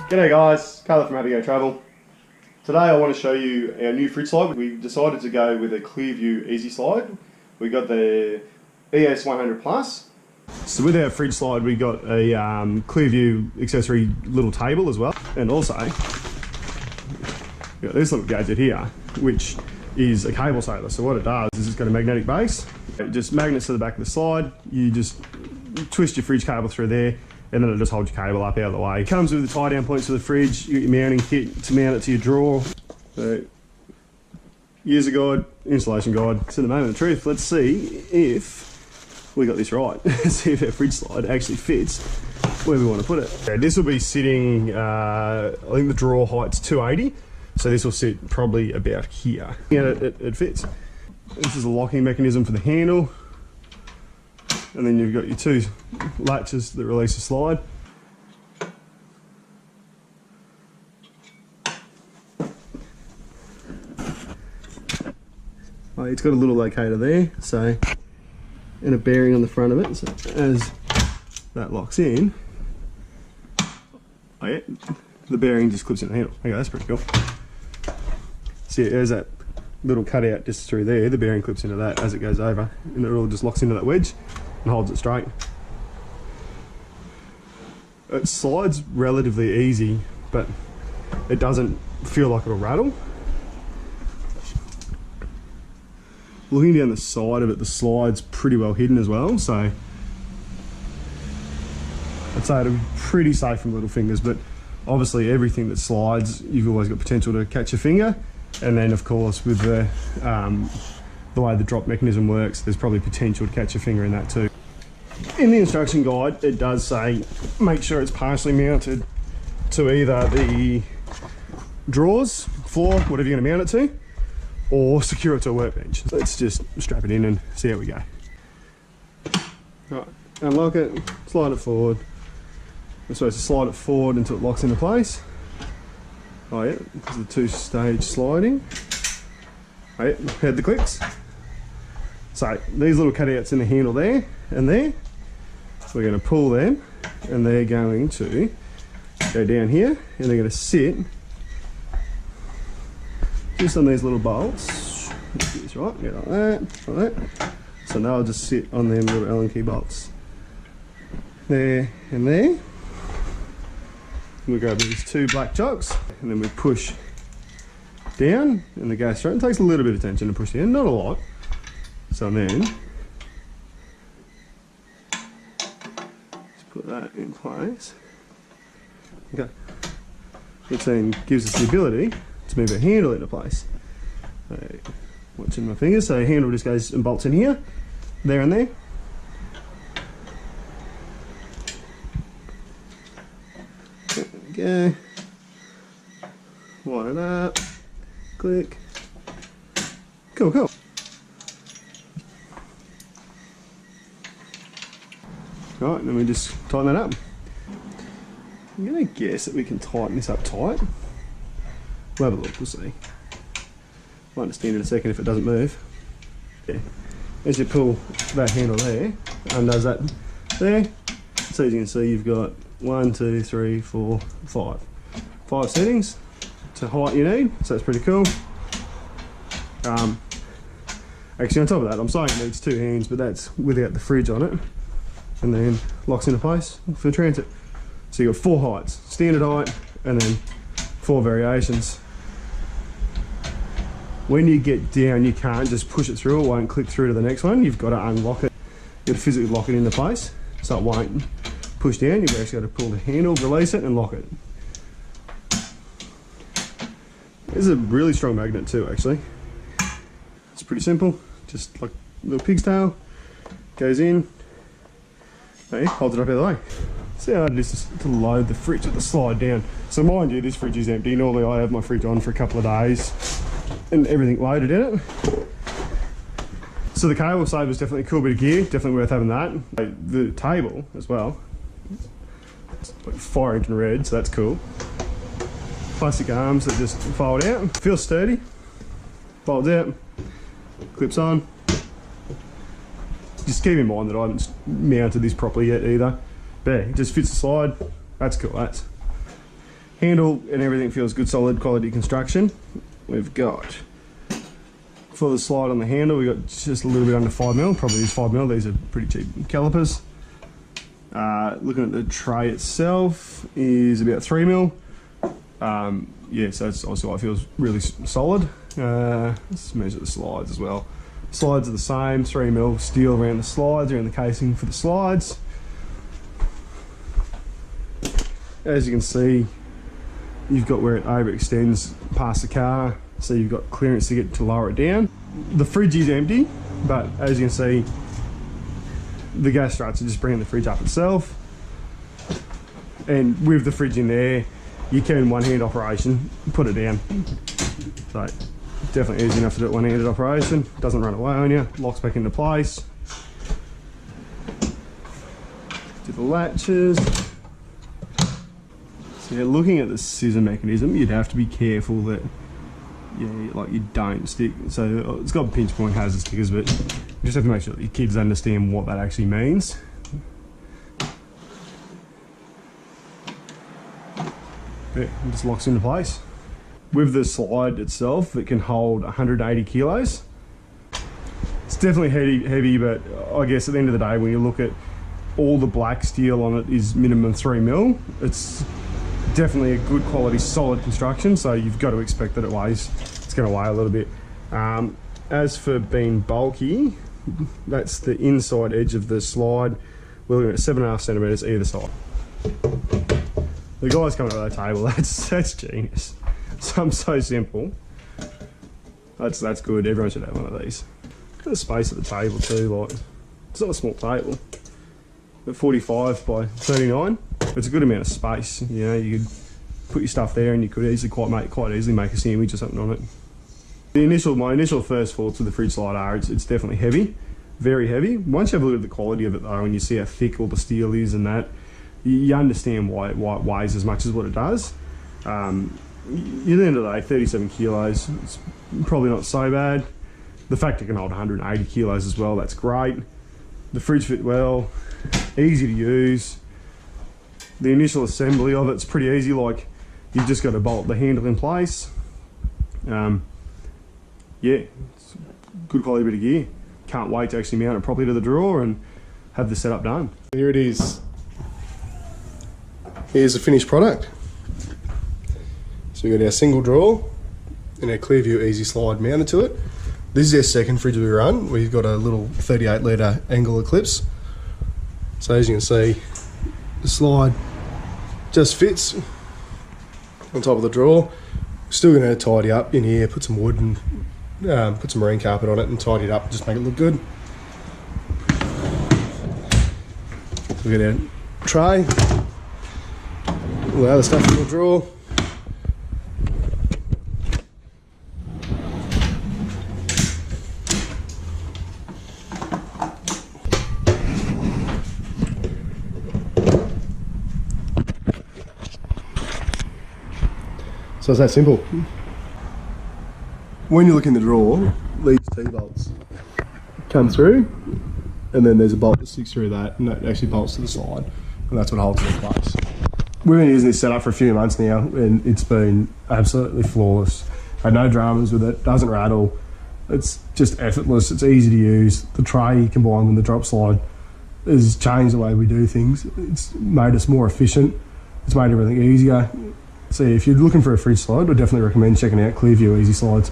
G'day guys, Carla from Happy Go Travel. Today I want to show you our new fridge slide. We decided to go with a Clearview Easy Slide. We got the ES 100 Plus. So with our fridge slide we got a Clearview accessory little table as well. And also, we got this little gadget here, which is a cable saver. So what it does is it's got a magnetic base. It just magnets to the back of the slide. You just twist your fridge cable through there, and then it just holds your cable up out of the way. It comes with the tie down points for the fridge. You get your mounting kit to mount it to your drawer. So, user guide, installation guide. So the moment of truth, let's see if we got this right. See if our fridge slide actually fits where we want to put it. Okay, this will be sitting, I think the drawer height's 280. So this will sit probably about here. Yeah, it fits. This is a locking mechanism for the handle. And then you've got your two latches that release the slide. Oh, it's got a little locator there, so, and a bearing on the front of it. So as that locks in, oh yeah, the bearing just clips in the handle. Okay, that's pretty cool. See, there's that little cutout just through there. The bearing clips into that as it goes over, and it all just locks into that wedge and holds it straight. It slides relatively easy, but it doesn't feel like it'll rattle. Looking down the side of it, the slide's pretty well hidden as well, so I'd say it'll be pretty safe from little fingers, but obviously everything that slides, you've always got potential to catch your finger. And then of course with the way the drop mechanism works, there's probably potential to catch your finger in that too. In the instruction guide, it does say make sure it's partially mounted to either the drawers, floor, whatever you're going to mount it to, or secure it to a workbench. So let's just strap it in and see how we go. Right, unlock it, slide it forward. We're supposed to slide it forward until it locks into place. Oh yeah, this is the two-stage sliding. Oh yeah, heard the clicks. So these little cutouts in the handle there and there, we're going to pull them, and they're going to go down here, and they're going to sit just on these little bolts. Let's get this right, yeah, like that, like that. So now I'll just sit on them little Allen key bolts. There and there. We grab these two black chocks, and then we push down, and they go straight. It takes a little bit of tension to push down, not a lot. So then, just put that in place. Okay, which then gives us the ability to move our handle into place. So, watching my fingers, so handle just goes and bolts in here, there and there. There we go. Line it up. Click. Cool, cool. Right, and then we just tighten that up. I'm going to guess that we can tighten this up tight. We'll have a look, we'll see. Might understand in a second if it doesn't move. Yeah. As you pull that handle there, undoes that there. So as you can see, you've got 1, 2, 3, 4, 5. 5 settings to height you need, so that's pretty cool. Actually on top of that, I'm saying it needs 2 hands, but that's without the fridge on it. And then locks into place for transit. So you've got 4 heights, standard height, and then 4 variations. When you get down, you can't just push it through, it won't click through to the next one. You've got to unlock it. You've got to physically lock it into place, so it won't push down. You've actually got to pull the handle, release it, and lock it. This is a really strong magnet too, actually. It's pretty simple, just like a little pig's tail, goes in, hey, holds it up out of the way. See how hard it is to load the fridge with the slide down. So mind you, this fridge is empty. Normally I have my fridge on for a couple of days and everything loaded in it. So the cable saver is definitely a cool bit of gear, definitely worth having that. The table as well, it's like 4-inch in red, so that's cool. Plastic arms that just fold out, feels sturdy, folds out, clips on. Just keep in mind that I haven't mounted this properly yet either. But yeah, it just fits the slide, that's cool. Handle and everything feels good, solid quality construction. We've got, for the slide on the handle, we've got just a little bit under 5mm, probably is 5mm, these are pretty cheap calipers. Looking at the tray itself is about 3mm. Yeah, so that's also why it feels really solid. Let's measure the slides as well. Slides are the same, 3mm steel around the slides, around the casing for the slides. As you can see, you've got where it overextends past the car, so you've got clearance to lower it down. The fridge is empty, but as you can see, the gas struts are just bringing the fridge up itself. And with the fridge in there, you can one-hand operation, put it down. So definitely easy enough to do it one-handed operation. Doesn't run away on you, locks back into place. Do the latches. So yeah, looking at the scissor mechanism, you'd have to be careful that you don't stick. So it's got pinch point hazard stickers, but you just have to make sure that your kids understand what that actually means. Yeah, it just locks into place. With the slide itself, it can hold 180 kilos. It's definitely heavy, but I guess at the end of the day, when you look at all the black steel on it is minimum 3mm. It's definitely a good quality, solid construction, so you've got to expect that it's going to weigh a little bit. As for being bulky, that's the inside edge of the slide. We're looking at 7.5 centimetres either side. The guys coming up that table, that's genius. Something so simple. That's good. Everyone should have one of these. Got the space at the table too. Like, it's not a small table, but 45 by 39. It's a good amount of space. You know, you could put your stuff there, and you could easily quite easily make a sandwich or something on it. My initial first thoughts with the fridge slide are it's definitely heavy, very heavy. Once you have a look at the quality of it though, and you see how thick all the steel is and that, you understand why it weighs as much as what it does. At the end of the day, 37 kilos, it's probably not so bad. The fact it can hold 180 kilos as well, that's great. The fridge fit well, easy to use. The initial assembly of it's pretty easy, like you've just got to bolt the handle in place. Yeah, it's a good quality bit of gear. Can't wait to actually mount it properly to the drawer and have the setup done. Here it is. Here's the finished product. So we've got our single drawer and our Clearview Easy Slide mounted to it. This is our second fridge we run. We've got a little 38 litre angle eclipse. So as you can see, the slide just fits on top of the drawer. Still going to tidy up in here, put some wood and put some marine carpet on it and tidy it up, just make it look good. So we've got our tray, all the other stuff in the drawer. So it's that simple. When you look in the drawer, these T-bolts come through, and then there's a bolt that sticks through that, and that actually bolts to the side, and that's what holds it in place. We've been using this setup for a few months now, and it's been absolutely flawless. Had no dramas with it, doesn't rattle, it's just effortless, it's easy to use. The tray combined with the drop slide has changed the way we do things. It's made us more efficient, it's made everything easier. So if you're looking for a fridge slide, I'd definitely recommend checking out Clearview Easy Slides.